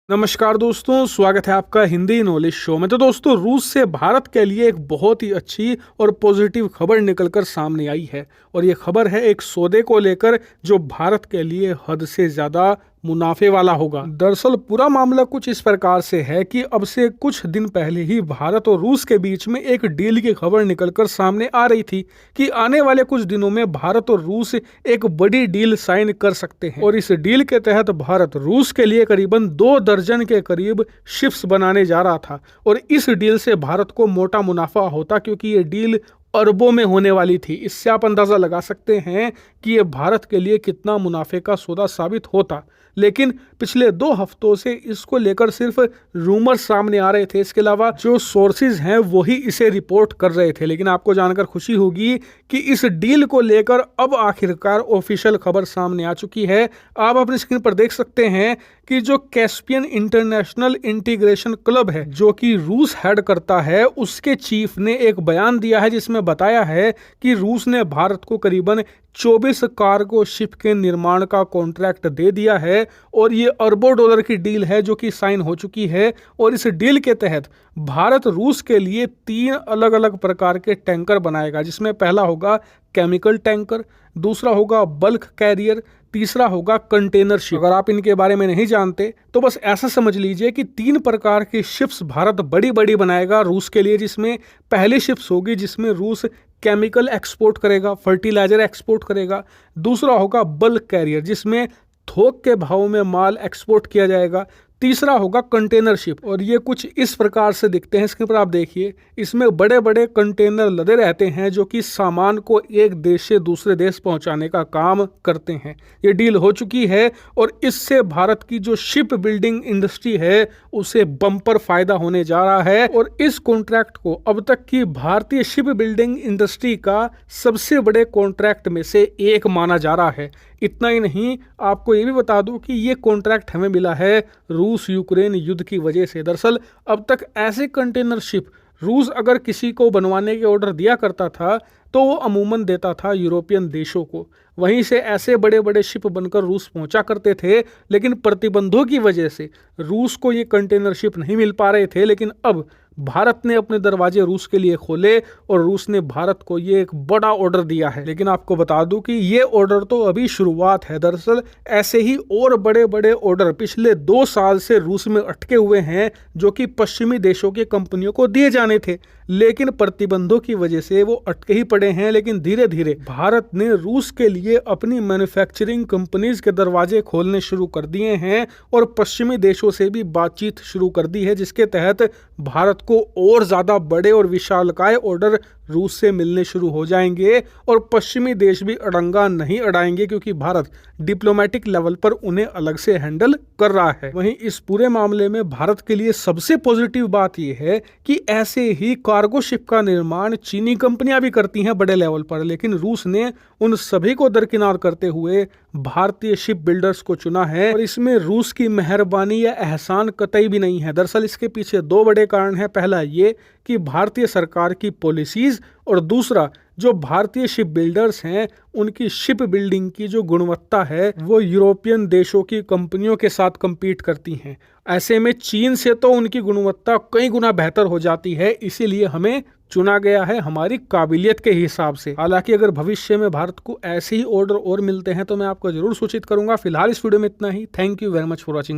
नमस्कार दोस्तों, स्वागत है आपका हिंदी नॉलेज शो में। तो दोस्तों, रूस से भारत के लिए एक बहुत ही अच्छी और पॉजिटिव खबर निकलकर सामने आई है और ये खबर है एक सौदे को लेकर जो भारत के लिए हद से ज़्यादा मुनाफे वाला होगा। दरअसल पूरा मामला कुछ इस प्रकार से है कि अब से कुछ दिन पहले ही भारत और रूस के बीच में एक डील की खबर निकलकर सामने आ रही थी कि आने वाले कुछ दिनों में भारत और रूस एक बड़ी डील साइन कर सकते हैं और इस डील के तहत भारत रूस के लिए करीबन 2 दर्जन के करीब शिप्स बनाने जा रहा था और इस डील से भारत को मोटा मुनाफा होता क्योंकि ये डील अरबों में होने वाली थी। इससे आप अंदाज़ा लगा सकते हैं कि ये भारत के लिए कितना मुनाफे का सौदा साबित होता। लेकिन पिछले 2 हफ्तों से इसको लेकर सिर्फ रूमर सामने आ रहे थे, इसके अलावा जो सोर्सेज हैं वही इसे रिपोर्ट कर रहे थे। लेकिन आपको जानकर खुशी होगी कि इस डील को लेकर अब आखिरकार ऑफिशियल खबर सामने आ चुकी है। आप अपनी स्क्रीन पर देख सकते हैं कि जो कैस्पियन इंटरनेशनल इंटीग्रेशन क्लब है जो कि रूस हेड करता है, उसके चीफ ने एक बयान दिया है जिसमें बताया है कि रूस ने भारत को करीबन 24 कार्गो शिप के निर्माण का कॉन्ट्रैक्ट दे दिया है और ये अरबों डॉलर की डील है जो कि साइन हो चुकी है। और इस डील के तहत भारत रूस के लिए 3 अलग अलग प्रकार के टैंकर बनाएगा, जिसमें पहला होगा केमिकल टैंकर, दूसरा होगा बल्क कैरियर, तीसरा होगा कंटेनर शिप। अगर आप इनके बारे में नहीं जानते तो बस ऐसा समझ लीजिए कि 3 प्रकार की शिप्स भारत बड़ी बड़ी बनाएगा रूस के लिए, जिसमें पहली शिप्स होगी जिसमें रूस केमिकल एक्सपोर्ट करेगा, फर्टिलाइजर एक्सपोर्ट करेगा। दूसरा होगा बल्क कैरियर जिसमें थोक के भाव में माल एक्सपोर्ट किया जाएगा। तीसरा होगा कंटेनर शिप और ये कुछ इस प्रकार से दिखते हैं। इसके ऊपर आप देखिए, इसमें बड़े बड़े कंटेनर लदे रहते हैं जो कि सामान को एक देश से दूसरे देश पहुंचाने का काम करते हैं। ये डील हो चुकी है और इससे भारत की जो शिप बिल्डिंग इंडस्ट्री है उसे बम्पर फायदा होने जा रहा है और इस कॉन्ट्रैक्ट को अब तक की भारतीय शिप बिल्डिंग इंडस्ट्री का सबसे बड़े कॉन्ट्रैक्ट में से एक माना जा रहा है। इतना ही नहीं, आपको ये भी बता दूं कि ये कॉन्ट्रैक्ट हमें मिला है रूस यूक्रेन युद्ध की वजह से। दरअसल अब तक ऐसे कंटेनर शिप रूस अगर किसी को बनवाने के ऑर्डर दिया करता था तो वो अमूमन देता था यूरोपियन देशों को, वहीं से ऐसे बड़े बड़े शिप बनकर रूस पहुंचा करते थे। लेकिन प्रतिबंधों की वजह से रूस को ये कंटेनर शिप नहीं मिल पा रहे थे। लेकिन अब भारत ने अपने दरवाजे रूस के लिए खोले और रूस ने भारत को ये एक बड़ा ऑर्डर दिया है। लेकिन आपको बता दूं कि ये ऑर्डर तो अभी शुरुआत है। दरअसल ऐसे ही और बड़े बड़े ऑर्डर पिछले 2 साल से रूस में अटके हुए हैं जो कि पश्चिमी देशों की कंपनियों को दिए जाने थे, लेकिन प्रतिबंधों की वजह से वो अटके ही पड़े हैं। लेकिन धीरे धीरे भारत ने रूस के लिए अपनी मैन्युफैक्चरिंग कंपनीज के दरवाजे खोलने शुरू कर दिए हैं और पश्चिमी देशों से भी बातचीत शुरू कर दी है, जिसके तहत भारत को और ज्यादा बड़े और विशालकाय ऑर्डर रूस से मिलने शुरू हो जाएंगे और पश्चिमी देश भी अड़ंगा नहीं अड़ाएंगे क्योंकि भारत डिप्लोमेटिक लेवल पर उन्हें अलग से हैंडल कर रहा है। वहीं इस पूरे मामले में भारत के लिए सबसे पॉजिटिव बात यह है कि ऐसे ही कार्गो शिप का निर्माण चीनी कंपनियां भी करती हैं बड़े लेवल पर, लेकिन रूस ने उन सभी को दरकिनार करते हुए भारतीय शिप बिल्डर्स को चुना है और इसमें रूस की मेहरबानी या एहसान कतई भी नहीं है। दरअसल इसके पीछे 2 बड़े कारण हैं। पहला ये कि भारतीय सरकार की पॉलिसीज और दूसरा जो भारतीय शिप बिल्डर्स हैं उनकी शिप बिल्डिंग की जो गुणवत्ता है वो यूरोपियन देशों की कंपनियों के साथ compete करती हैं। ऐसे में चीन से तो उनकी गुणवत्ता कई गुना बेहतर हो जाती है, इसीलिए हमें चुना गया है हमारी काबिलियत के हिसाब से। हालांकि अगर भविष्य में भारत को ऐसे ही ऑर्डर और मिलते हैं तो मैं आपको जरूर सूचित करूंगा। फिलहाल इस वीडियो में इतना ही। Thank you very much for watching.